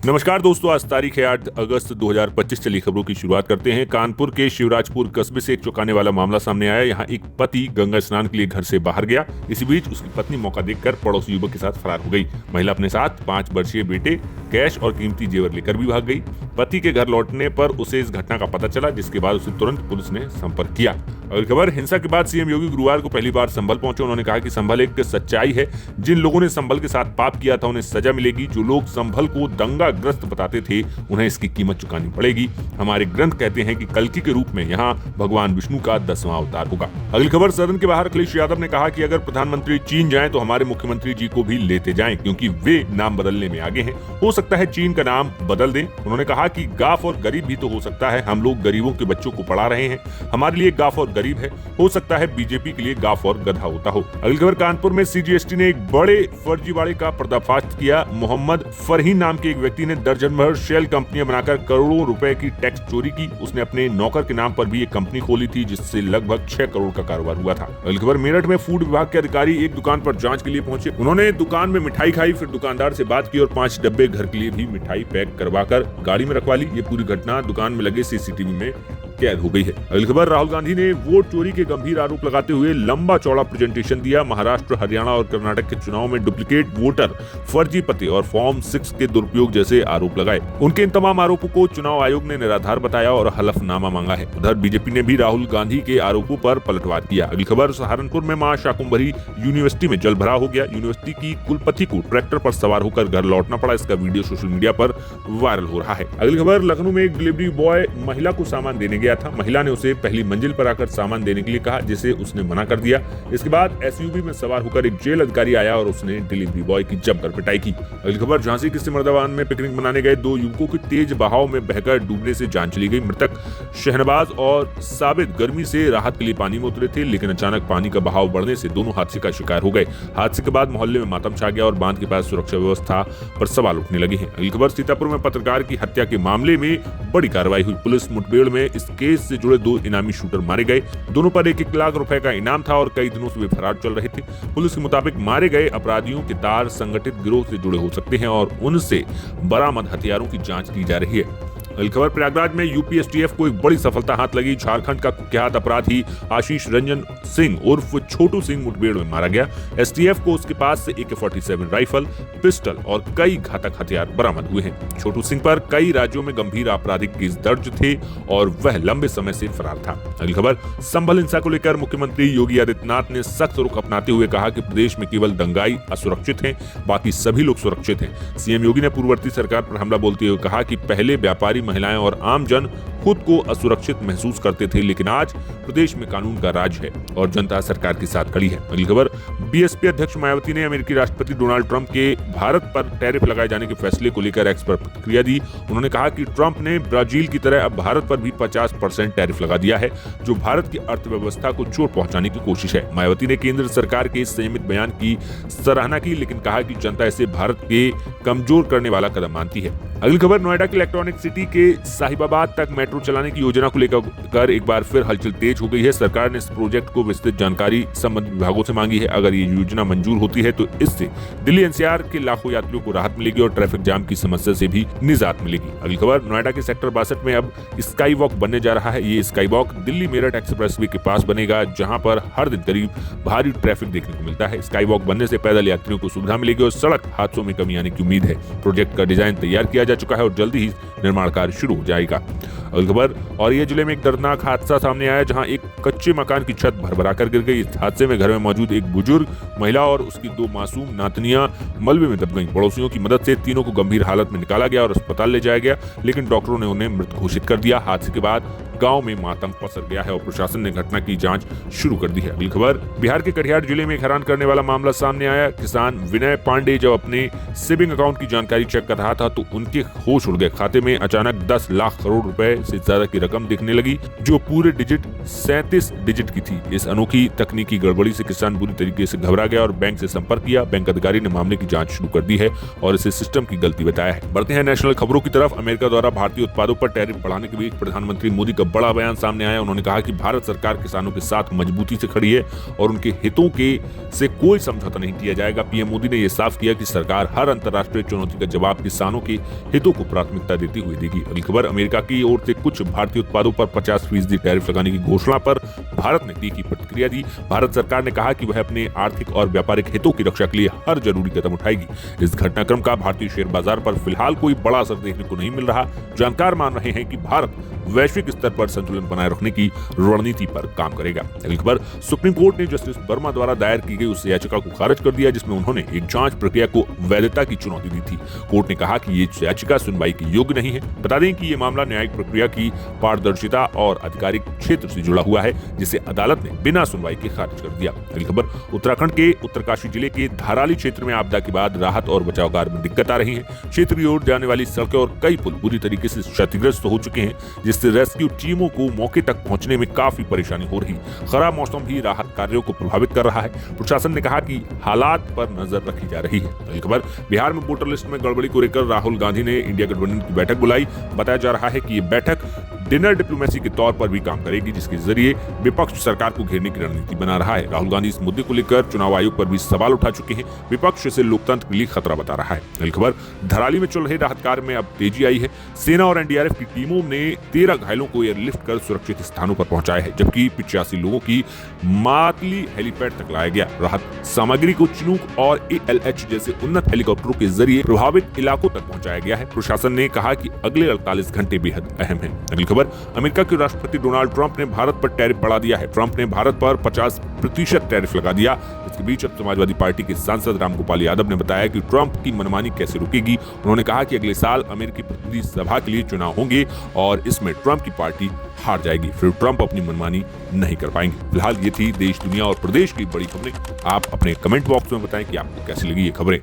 नमस्कार दोस्तों, आज तारीख है 8 अगस्त 2025। चली खबरों की शुरुआत करते हैं। कानपुर के शिवराजपुर कस्बे से एक चौंकाने वाला मामला सामने आया। यहाँ एक पति गंगा स्नान के लिए घर से बाहर गया। इसी बीच उसकी पत्नी मौका देखकर पड़ोसी युवक के साथ फरार हो गई। महिला अपने साथ 5 वर्षीय बेटे, कैश और कीमती जेवर लेकर भी भाग गई। पति के घर लौटने पर उसे इस घटना का पता चला, जिसके बाद उसे तुरंत पुलिस ने संपर्क किया। अगली खबर, हिंसा के बाद सीएम योगी गुरुवार को पहली बार संभल पहुंचे। उन्होंने कहा कि संभल एक सच्चाई है। जिन लोगों ने संभल के साथ पाप किया था उन्हें सजा मिलेगी। जो लोग संभल को दंगाग्रस्त बताते थे उन्हें इसकी कीमत चुकानी पड़ेगी। हमारे ग्रंथ कहते हैं कि कल्कि के रूप में यहाँ भगवान विष्णु का 10वां अवतार होगा। अगली खबर, सदन के बाहर अखिलेश यादव ने कहा कि अगर प्रधानमंत्री चीन जाएं तो हमारे मुख्यमंत्री जी को भी लेते जाएं, क्योंकि वे नाम बदलने में आगे हैं। हो सकता है चीन का नाम बदल दें। उन्होंने कहा कि गाफ और गरीब भी तो हो सकता है। हम लोग गरीबों के बच्चों को पढ़ा रहे हैं। हमारे लिए गाफ और गरीब है। हो सकता है बीजेपी के लिए गाफ और गधा होता हो। अगली खबर, कानपुर में सीजीएसटी ने एक बड़े फर्जीवाड़े का पर्दाफाश किया। मोहम्मद फरहीन नाम के एक व्यक्ति ने दर्जन भर शेल कंपनियां बनाकर करोड़ों रुपए की टैक्स चोरी की। उसने अपने नौकर के नाम पर भी एक कंपनी खोली थी, जिससे लगभग 6 करोड़ का कारोबार हुआ था। अगली खबर, मेरठ में फूड विभाग के अधिकारी एक दुकान पर जांच के लिए पहुंचे। उन्होंने दुकान में मिठाई खाई, फिर दुकानदार से बात की और 5 डब्बे घर के लिए भी मिठाई पैक करवाकर गाड़ी में रखवा ली। ये पूरी घटना दुकान में लगे सीसीटीवी में कैद हो गई है। अगली खबर, राहुल गांधी ने वोट चोरी के गंभीर आरोप लगाते हुए लंबा चौड़ा प्रेजेंटेशन दिया। महाराष्ट्र, हरियाणा और कर्नाटक के चुनाव में डुप्लीकेट वोटर, फर्जी पते और फॉर्म 6 के दुरुपयोग जैसे आरोप लगाए। उनके इन तमाम आरोपों को चुनाव आयोग ने निराधार बताया और हलफनामा मांगा है। उधर बीजेपी ने भी राहुल गांधी के आरोपों पर पलटवार किया। अगली खबर, सहारनपुर में मां शाकुंभरी यूनिवर्सिटी में जल भराव हो गया। यूनिवर्सिटी की कुलपति को ट्रैक्टर पर सवार होकर घर लौटना पड़ा। इसका वीडियो सोशल मीडिया पर वायरल हो रहा है। अगली खबर, लखनऊ में एक डिलीवरी बॉय महिला को सामान देने गया था। महिला ने उसे पहली मंजिल पर आकर सामान देने के लिए कहा, जिसे उसने मना कर दिया। इसके बाद एसयूवी में सवार होकर एक जेल अधिकारी आया और उसने डिलीवरी बॉय की जमकर पिटाई की। अगली खबर, झांसी के सिमरदाबाद में पिकनिक मनाने गए 2 युवकों की तेज बहाव में बहकर डूबने से जान चली गई। मृतक शहनवाज और साबित गर्मी से राहत के लिए पानी में उतरे थे, लेकिन अचानक पानी का बहाव बढ़ने से दोनों हादसे का शिकार हो गए। हादसे के बाद मोहल्ले में मातम छा गया और बांध के पास सुरक्षा व्यवस्था पर सवाल उठने लगे हैं। अगली खबर, सीतापुर में पत्रकार की हत्या के मामले में बड़ी कार्रवाई हुई। पुलिस मुठभेड़ में इस केस से जुड़े 2 इनामी शूटर मारे गए। दोनों पर 1-1 लाख रुपए का इनाम था और कई दिनों से वे फरार चल रहे थे। पुलिस के मुताबिक मारे गए अपराधियों के तार संगठित गिरोह से जुड़े हो सकते हैं और उनसे बरामद हथियारों की जांच की जा रही है। अगली खबर, प्रयागराज में यूपी एसटीएफ को एक बड़ी सफलता हाथ लगी। झारखंड का कुख्यात अपराधी आशीष रंजन सिंह उर्फ छोटू सिंह मुठभेड़ में मारा गया। एसटीएफ को उसके पास से AK-47 राइफल, पिस्टल और कई घातक हथियार बरामद हुए हैं। छोटू सिंह पर कई राज्यों में गंभीर आपराधिक केस दर्ज थे और वह लंबे समय से फरार था। अगली खबर, संभल हिंसा को लेकर मुख्यमंत्री योगी आदित्यनाथ ने सख्त रुख अपनाते हुए कहा कि प्रदेश में केवल दंगाई असुरक्षित हैं, बाकी सभी लोग सुरक्षित हैं। सीएम योगी ने पूर्ववर्ती सरकार पर हमला बोलते हुए कहा कि पहले व्यापारी, महिलाएं और आम जन खुद को असुरक्षित महसूस करते थे, लेकिन आज प्रदेश में कानून का राज है और जनता सरकार के साथ खड़ी है। अगली खबर, बीएसपी अध्यक्ष मायावती ने अमेरिकी राष्ट्रपति डोनाल्ड ट्रंप के भारत पर टैरिफ लगाए जाने के फैसले को लेकर एक्स पर प्रतिक्रिया दी। उन्होंने कहा कि ट्रंप ने ब्राजील की तरह अब भारत पर भी 50% टैरिफ लगा दिया है, जो भारत की अर्थव्यवस्था को चोट पहुंचाने की कोशिश है। मायावती ने केंद्र सरकार के इस संयमित बयान की सराहना की, लेकिन कहा कि जनता इसे भारत के कमजोर करने वाला कदम मानती है। अगली खबर, नोएडा के इलेक्ट्रॉनिक सिटी के साहिबाबाद तक मेट्रो चलाने की योजना को लेकर एक बार फिर हलचल तेज हो गई है। सरकार ने इस प्रोजेक्ट को विस्तृत जानकारी संबंधित विभागों से मांगी है। अगर ये योजना मंजूर होती है तो इससे दिल्ली एनसीआर के लाखों यात्रियों को राहत मिलेगी और ट्रैफिक जाम की समस्या से भी निजात मिलेगी। अगली खबर, नोएडा के सेक्टर 62 में अब स्काई वॉक बनने जा रहा है। ये sky walk Delhi Meerut expressway के पास बनेगा, जहां पर हर दिन करीब भारी ट्रैफिक देखने को मिलता है। स्काई वॉक बनने से पैदल यात्रियों को सुविधा मिलेगी और सड़क हादसों में कमी आने की उम्मीद है। प्रोजेक्ट का डिजाइन तैयार किया जा चुका है और जल्दी ही निर्माण कार्य शुरू हो जाएगा। अगली खबर, औरैया जिले में एक दर्दनाक हादसा सामने आया, जहां एक कच्चे मकान की छत भरभराकर गिर गई। इस हादसे में घर में मौजूद एक बुजुर्ग महिला और उसकी 2 मासूम नातनियां मलबे में दब गईं। पड़ोसियों की मदद से तीनों को गंभीर हालत में निकाला गया और अस्पताल ले जाया गया, लेकिन डॉक्टरों ने उन्हें मृत घोषित कर दिया। हादसे के बाद गांव में मातम पसर गया है और प्रशासन ने घटना की जांच शुरू कर दी है। अगली खबर, बिहार के कटिहार जिले में एक हैरान करने वाला मामला सामने आया। किसान विनय पांडे जब अपने सेविंग अकाउंट की जानकारी चेक कर रहा था तो उनके होश उड़ गए। खाते में अचानक 10 लाख करोड़ रुपए से ज्यादा की रकम दिखने लगी, जो पूरे डिजिट 37 डिजिट की थी। इस अनोखी तकनीकी गड़बड़ी से किसान बुरी तरीके से घबरा गया और बैंक से संपर्क किया। बैंक अधिकारी ने मामले की जांच शुरू कर दी है और इसे सिस्टम की गलती बताया है। बढ़ते हैं नेशनल खबरों की तरफ। अमेरिका द्वारा भारतीय उत्पादों पर टैरिफ बढ़ाने के बीच प्रधानमंत्री मोदी का का बड़ा बयान सामने आया। उन्होंने कहा कि भारत सरकार किसानों के साथ मजबूती से खड़ी है और उनके हितों के से कोई समझौता नहीं किया जाएगा। पीएम मोदी ने यह साफ किया कि सरकार हर अंतर्राष्ट्रीय चुनौती का जवाब किसानों के हितों को प्राथमिकता देते हुए देगी। अगली खबर, अमेरिका की ओर से कुछ भारतीय उत्पादों पर 50% टैरिफ लगाने की घोषणा पर भारत ने तीखी प्रतिक्रिया दी। भारत सरकार ने कहा कि वह अपने आर्थिक और व्यापारिक हितों की रक्षा के लिए हर जरूरी कदम उठाएगी। इस घटनाक्रम का भारतीय शेयर बाजार पर फिलहाल कोई बड़ा असर देखने को नहीं मिल रहा। जानकार मान रहे हैं कि भारत वैश्विक स्तर पर संतुलन बनाए रखने की रणनीति पर काम करेगा। अगली खबर, सुप्रीम कोर्ट ने जस्टिस वर्मा द्वारा दायर की गई उस याचिका को खारिज कर दिया जिसमें उन्होंने एक जांच प्रक्रिया को वैधता की चुनौती दी थी। कोर्ट ने कहा कि ये याचिका सुनवाई के योग्य नहीं है। बता दें कि ये मामला न्यायिक प्रक्रिया की पारदर्शिता और आधिकारिक क्षेत्र से जुड़ा हुआ है, जिसे अदालत ने बिना सुनवाई के खारिज कर दिया। अगली खबर, उत्तराखंड के उत्तरकाशी जिले के धाराली क्षेत्र में आपदा के बाद राहत और बचाव कार्य में दिक्कत आ रही है। क्षेत्र की ओर जाने वाली सड़कें और कई पुल बुरी तरीके से क्षतिग्रस्त हो चुके हैं, जिससे रेस्क्यू टीमों को मौके तक पहुंचने में काफी परेशानी हो रही। खराब मौसम भी राहत कार्यों को प्रभावित कर रहा है। प्रशासन ने कहा कि हालात पर नजर रखी जा रही है। अगली खबर, बिहार में वोटर लिस्ट में गड़बड़ी को लेकर राहुल गांधी ने इंडिया गठबंधन की बैठक बुलाई। बताया जा रहा है कि ये बैठक डिनर डिप्लोमेसी के तौर पर भी काम करेगी, जिसके जरिए विपक्ष सरकार को घेरने की रणनीति बना रहा है। राहुल गांधी इस मुद्दे को लेकर चुनाव आयोग पर भी सवाल उठा चुके हैं। विपक्ष इसे लोकतंत्र के लिए खतरा बता रहा है। अगली खबर, धराली में चल रहे राहत कार्य में अब तेजी आई है। सेना और एनडीआरएफ की टीमों ने 13 घायलों को एयरलिफ्ट कर सुरक्षित स्थानों पर पहुंचाया है, जबकि 85 लोगों की मातली हेलीपैड तक लाया गया। राहत सामग्री को चिनूक और ALH जैसे उन्नत हेलीकॉप्टरों के जरिए प्रभावित इलाकों तक पहुंचाया गया है। प्रशासन ने कहा कि अगले 48 घंटे बेहद अहम है। अगली खबर, अमेरिका के राष्ट्रपति डोनाल्ड ट्रंप ने भारत पर टैरिफ बढ़ा दिया है। ट्रंप ने भारत पर 50% टैरिफ लगा दिया। इसके बीच अब समाजवादी पार्टी के सांसद रामगोपाल यादव ने बताया कि ट्रंप की मनमानी कैसे रुकेगी। उन्होंने कहा कि अगले साल अमेरिकी प्रतिनिधि सभा के लिए चुनाव होंगे और इसमें ट्रंप की पार्टी हार जाएगी, फिर ट्रंप अपनी मनमानी नहीं कर पाएंगे। फिलहाल ये थी देश, दुनिया और प्रदेश की बड़ी खबरें। आप अपने कमेंट बॉक्स में बताएं कि आपको कैसी लगी ये खबरें।